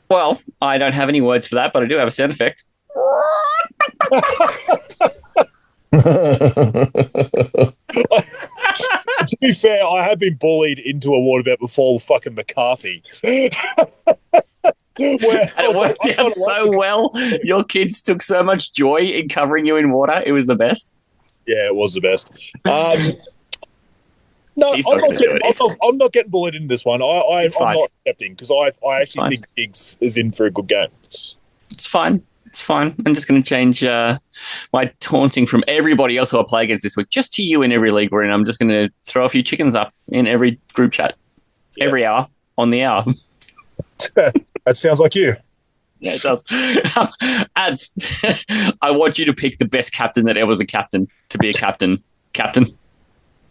Well, I don't have any words for that, but I do have a sound effect. To be fair, I have been bullied into a water bet before with fucking McCarthy. And it worked out so well. Your kids took so much joy in covering you in water. It was the best. Yeah, it was the best. No, I'm not getting bullied in this one. I'm not accepting because I actually think Diggs is in for a good game. It's fine. It's fine. I'm just going to change my taunting from everybody else who I play against this week just to you in every league we're in. I'm just going to throw a few chickens up in every group chat every hour on the hour. That sounds like you. Yeah, it does. Ads. I want you to pick the best captain that ever was a captain to be a captain. Captain.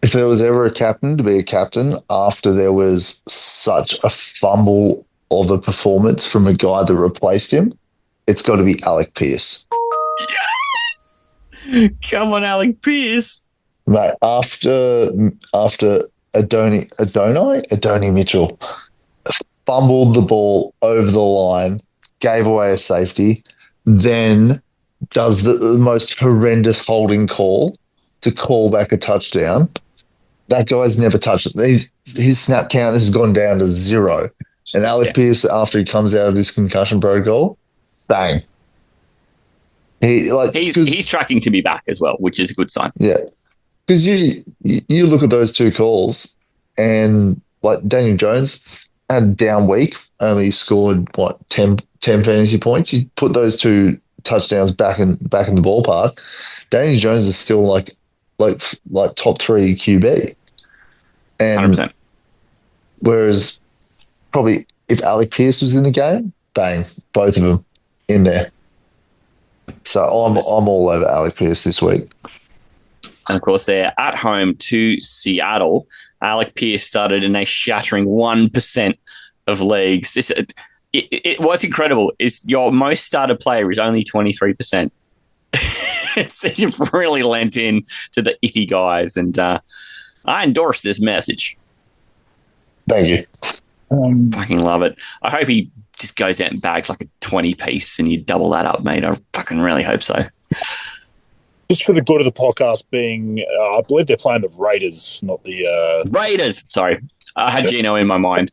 If there was ever a captain to be a captain after there was such a fumble of a performance from a guy that replaced him, it's got to be Alec Pierce. Yes! Come on, Alec Pierce. Mate, after Adonai Mitchell fumbled the ball over the line, gave away a safety, then does the most horrendous holding call to call back a touchdown. That guy's never touched it. His snap count has gone down to 0. And Alec Pierce, after he comes out of this concussion protocol, bang. He's tracking to be back as well, which is a good sign. Yeah. Because you look at those two calls and like Daniel Jones had a down week, only scored 10 fantasy points. You put those two touchdowns back in the ballpark, Daniel Jones is still like top 3 QB. And 100%. Whereas probably if Alec Pierce was in the game, bang, both of them in there. So I'm all over Alec Pierce this week. And of course, they're at home to Seattle. Alec Pierce started in a shattering 1% of leagues. What's incredible is your most started player is only 23%. So you've really lent in to the iffy guys, and I endorse this message. Thank you. Fucking love it. I hope he just goes out and bags like a 20-piece and you double that up, mate. I fucking really hope so. Just for the good of the podcast being, I believe they're playing the Raiders, not the... Raiders! Sorry. I had Gino in my mind.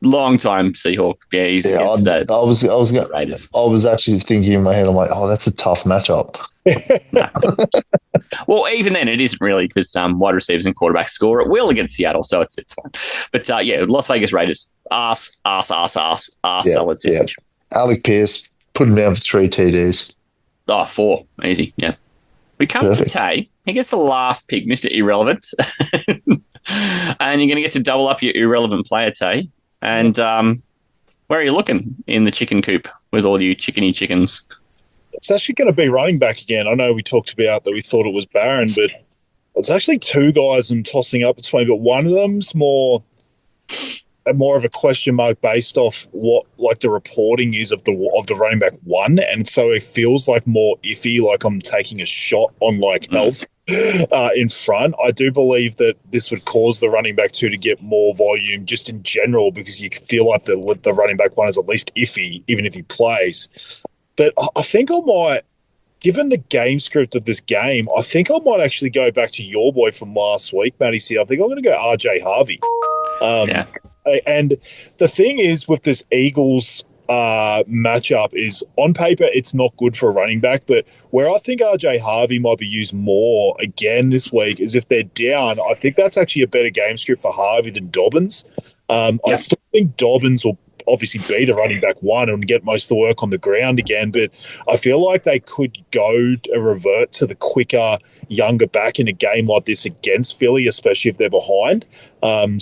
long time Seahawk. Yeah, he's against the Raiders. I was actually thinking in my head, I'm like, oh, that's a tough matchup. No. Well, even then, it isn't really because wide receivers and quarterbacks score at will against Seattle, so it's fine. But Las Vegas Raiders, arse, solid sandwich. Alec Pierce, put him down for 3 TDs. Oh, 4. Easy, yeah. We come to Tay. He gets the last pick, Mr. Irrelevant. And you're going to get to double up your irrelevant player, Tay. And where are you looking in the chicken coop with all you chickeny chickens? It's actually going to be running back again. I know we talked about that we thought it was Barron, but it's actually 2 guys I'm tossing up between, but one of them's more of a question mark based off what like the reporting is of the running back 1, and so it feels like more iffy, like I'm taking a shot on like health in front. I do believe that this would cause the running back 2 to get more volume just in general, because you feel like the running back 1 is at least iffy even if he plays. But I think I might, given the game script of this game, I think I might actually go back to your boy from last week, Matty C. I think I'm going to go RJ Harvey. And the thing is with this Eagles matchup is, on paper, it's not good for a running back, but where I think RJ Harvey might be used more again this week is if they're down. I think that's actually a better game script for Harvey than Dobbins. I still think Dobbins will obviously be the running back 1 and get most of the work on the ground again, but I feel like they could go and revert to the quicker, younger back in a game like this against Philly, especially if they're behind.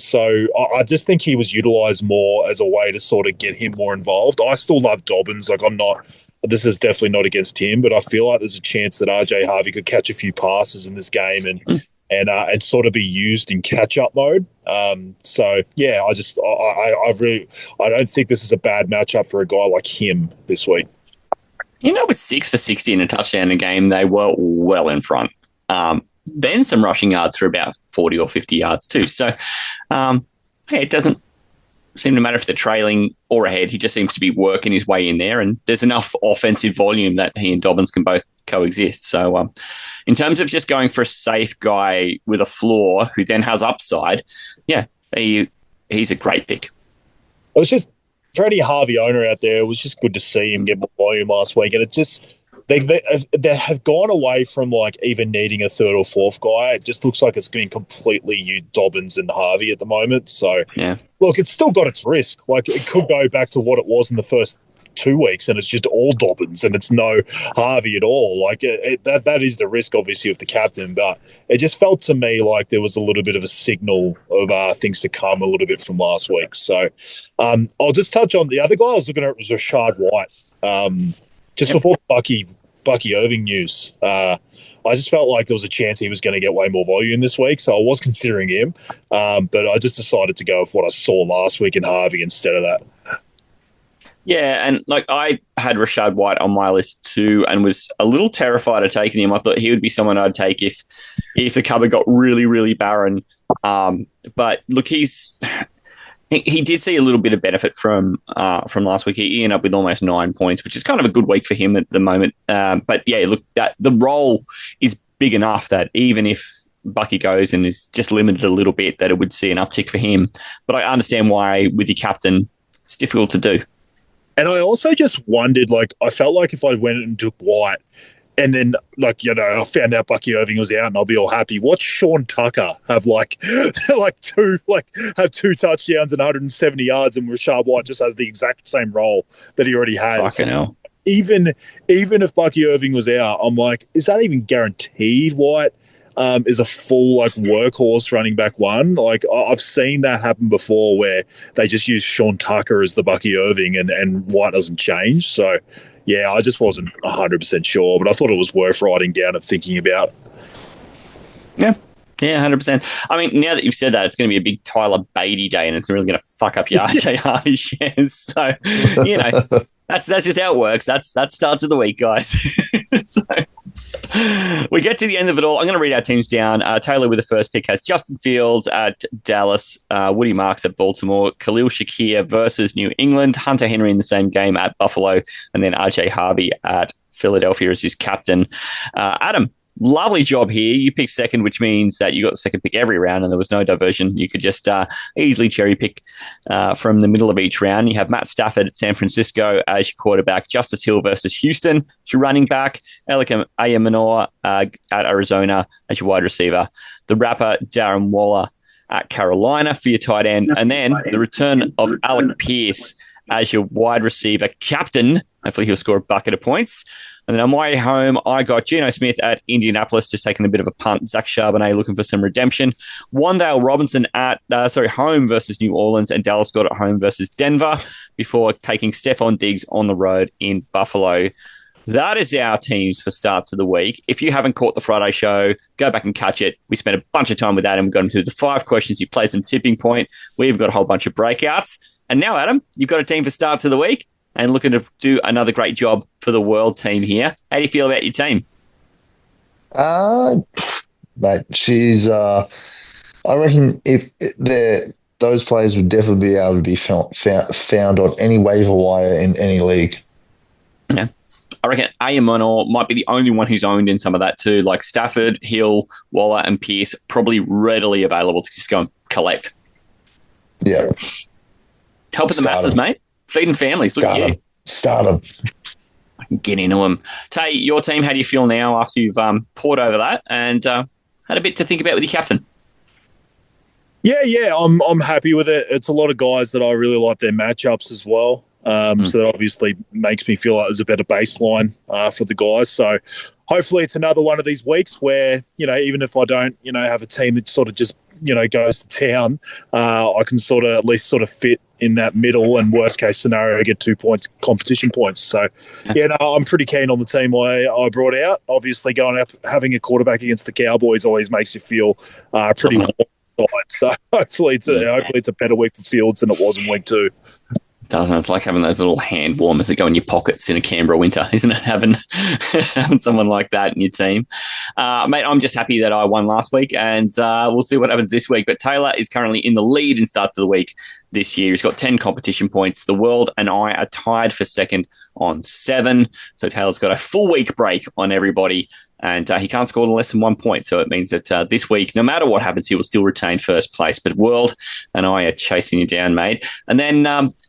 So I just think he was utilised more as a way to sort of get him more involved. I still love Dobbins. Like, this is definitely not against him, but I feel like there's a chance that RJ Harvey could catch a few passes in this game and sort of be used in catch-up mode. So yeah, I don't think this is a bad matchup for a guy like him this week. With 6 for 60 and a touchdown a game, they were well in front. Then some rushing yards for about 40 or 50 yards too. So it doesn't seem to matter if they're trailing or ahead. He just seems to be working his way in there, and there's enough offensive volume that he and Dobbins can both coexist. So in terms of just going for a safe guy with a floor who then has upside, he's a great pick. It was just, for any Harvey owner out there, it was just good to see him get more volume last week. And it's just, they have gone away from like even needing a 3rd or 4th guy. It just looks like it's been completely you, Dobbins and Harvey at the moment. So look, it's still got its risk. Like, it could go back to what it was in the first 2 weeks, and it's just all Dobbins and it's no Harvey at all. Like, that is the risk, obviously, of the captain. But it just felt to me like there was a little bit of a signal of things to come a little bit from last week. So I'll just touch on the other guy I was looking at, was Rashad White. Before Bucky Irving news, I just felt like there was a chance he was going to get way more volume this week, so I was considering him, but I just decided to go with what I saw last week in Harvey instead of that. Yeah, and like, I had Rashad White on my list too, and was a little terrified of taking him. I thought he would be someone I'd take if the cupboard got really, really barren. But look, he did see a little bit of benefit from last week. He ended up with almost 9 points, which is kind of a good week for him at the moment. But yeah, look, that the role is big enough that even if Bucky goes and is just limited a little bit, that it would see an uptick for him. But I understand why with your captain, it's difficult to do. And I also just wondered, like, I felt like if I went and took White and then, like, I found out Bucky Irving was out and I'll be all happy. Watch Sean Tucker have have 2 touchdowns and 170 yards, and Rashad White just has the exact same role that he already has. Fucking hell. Even if Bucky Irving was out, I'm like, is that even guaranteed White is a full workhorse running back 1? Like, I've seen that happen before where they just use Sean Tucker as the Bucky Irving and White doesn't change. So yeah, I just wasn't 100% sure, but I thought it was worth writing down and thinking about. Yeah, 100%. I mean, now that you've said that, it's going to be a big Tyler Beatty day, and it's really going to fuck up your RJ Harvey shares. So, that's just how it works. That starts of the week, guys. So, we get to the end of it all. I'm going to read our teams down. Taylor with the first pick has Justin Fields at Dallas, Woody Marks at Baltimore, Khalil Shakir versus New England, Hunter Henry in the same game at Buffalo, and then RJ Harvey at Philadelphia as his captain. Adam, lovely job here. You picked second, which means that you got the second pick every round and there was no diversion. You could just easily cherry pick from the middle of each round. You have Matt Stafford at San Francisco as your quarterback, Justice Hill versus Houston as your running back, Alec Ayamanor at Arizona as your wide receiver, the rapper Darren Waller at Carolina for your tight end, and then the return of Alec Pierce as your wide receiver captain. Hopefully he'll score a bucket of points. And then on my way home, I got Geno Smith at Indianapolis, just taking a bit of a punt. Zach Charbonnet looking for some redemption. Wandale Robinson at home versus New Orleans, and Dallas Scott at home versus Denver before taking Stephon Diggs on the road in Buffalo. That is our teams for starts of the week. If you haven't caught the Friday show, go back and catch it. We spent a bunch of time with Adam. We got him through the 5 questions. He played some tipping point. We've got a whole bunch of breakouts. And now, Adam, you've got a team for starts of the week and looking to do another great job for the world team here. How do you feel about your team? Mate, she's. I reckon if those players would definitely be able to be found on any waiver wire in any league. Yeah. I reckon Ayamonor might be the only one who's owned in some of that too, like Stafford, Hill, Waller, and Pierce, probably readily available to just go and collect. Yeah. Helping the masses, mate. Feeding families. Look at you. Start them. I can get into them. Tay, your team, how do you feel now after you've poured over that and had a bit to think about with your captain? Yeah, I'm happy with it. It's a lot of guys that I really like their matchups as well. So that obviously makes me feel like there's a better baseline for the guys. So hopefully it's another one of these weeks where, even if I don't, have a team that sort of just, goes to town, I can sort of at least sort of fit in that middle and worst case scenario, get 2 points, competition points. So, I'm pretty keen on the team I brought out. Obviously going up, having a quarterback against the Cowboys always makes you feel pretty warm. So hopefully it's a better week for Fields than it was in week 2. Doesn't it? It's like having those little hand warmers that go in your pockets in a Canberra winter, isn't it? Having someone like that in your team. Mate, I'm just happy that I won last week, and we'll see what happens this week. But Taylor is currently in the lead in starts of the week this year. He's got 10 competition points. The World and I are tied for second on 7. So Taylor's got a full week break on everybody, and he can't score less than 1 point. So it means that this week, no matter what happens, he will still retain first place. But World and I are chasing you down, mate. And then,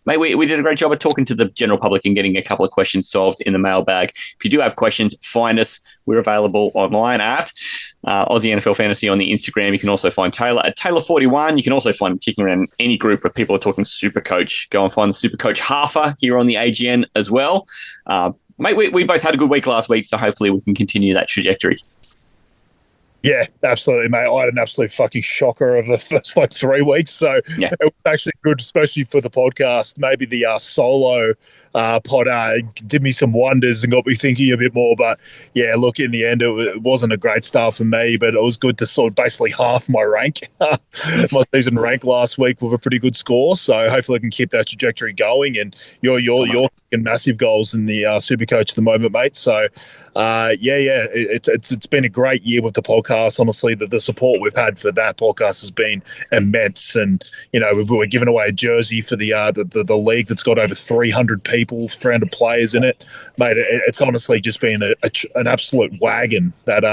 mate, we did a great job of talking to the general public and getting a couple of questions solved in the mailbag. If you do have questions, find us. We're available online at Aussie NFL Fantasy on the Instagram. You can also find Taylor at Taylor41. You can also find him kicking around any group where people are talking Supercoach. Go and find the Supercoach Halfer here on the AGN as well. Mate, we both had a good week last week, so hopefully we can continue that trajectory. Yeah, absolutely, mate. I had an absolute fucking shocker of the first 3 weeks. So It was actually good, especially for the podcast. Maybe the solo pod did me some wonders and got me thinking a bit more. But yeah, look, in the end, it wasn't a great start for me, but it was good to sort of basically half my rank, my season rank last week with a pretty good score. So hopefully I can keep that trajectory going. And you're kicking massive goals in the Supercoach at the moment, mate. So it's been a great year with the podcast. Honestly, the support we've had for that podcast has been immense, and we're giving away a jersey for the league that's got over 300 people, 300 players in it, mate. It's honestly just been an absolute wagon that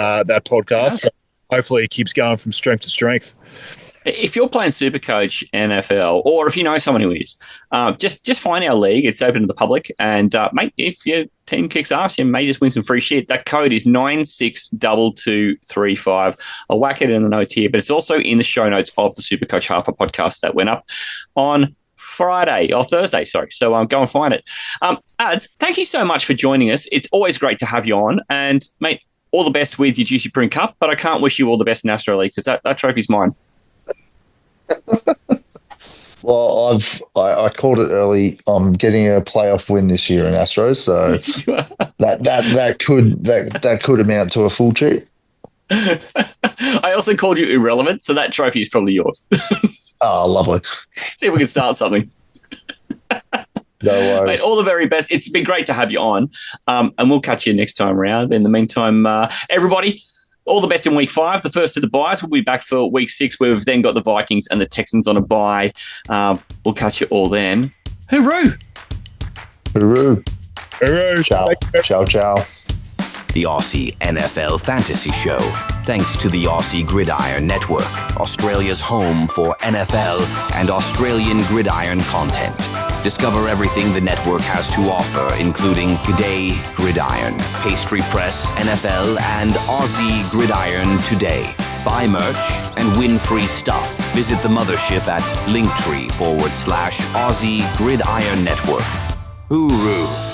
podcast. So hopefully, it keeps going from strength to strength. If you're playing Supercoach NFL, or if you know someone who is, just find our league. It's open to the public. And, mate, if your team kicks ass, you may just win some free shit. That code is 962235. I'll whack it in the notes here, but it's also in the show notes of the Supercoach Half podcast that went up on Thursday. So go and find it. Ads, thank you so much for joining us. It's always great to have you on. And, mate, all the best with your Juicy Prune Cup, but I can't wish you all the best in Astro League because that trophy's mine. Well, I called it early. I'm getting a playoff win this year in Astros, so that could amount to a full cheat. I also called you irrelevant, so that trophy is probably yours. Oh, lovely. See if we can start something. No worries. Mate, all the very best. It's been great to have you on, and we'll catch you next time around. In the meantime, everybody, all the best in week 5, the first of the buys. We'll be back for week 6, where we've then got the Vikings and the Texans on a bye. We'll catch you all then. Hooroo! Hooroo. Hooroo. Ciao. Ciao, ciao. the Aussie NFL Fantasy Show, thanks to the Aussie Gridiron Network, Australia's home for NFL and Australian gridiron content. Discover everything the network has to offer, including G'day Gridiron, Pastry Press, NFL, and Aussie Gridiron Today. Buy merch and win free stuff. Visit the mothership at linktree/Aussie Gridiron Network. Hooroo!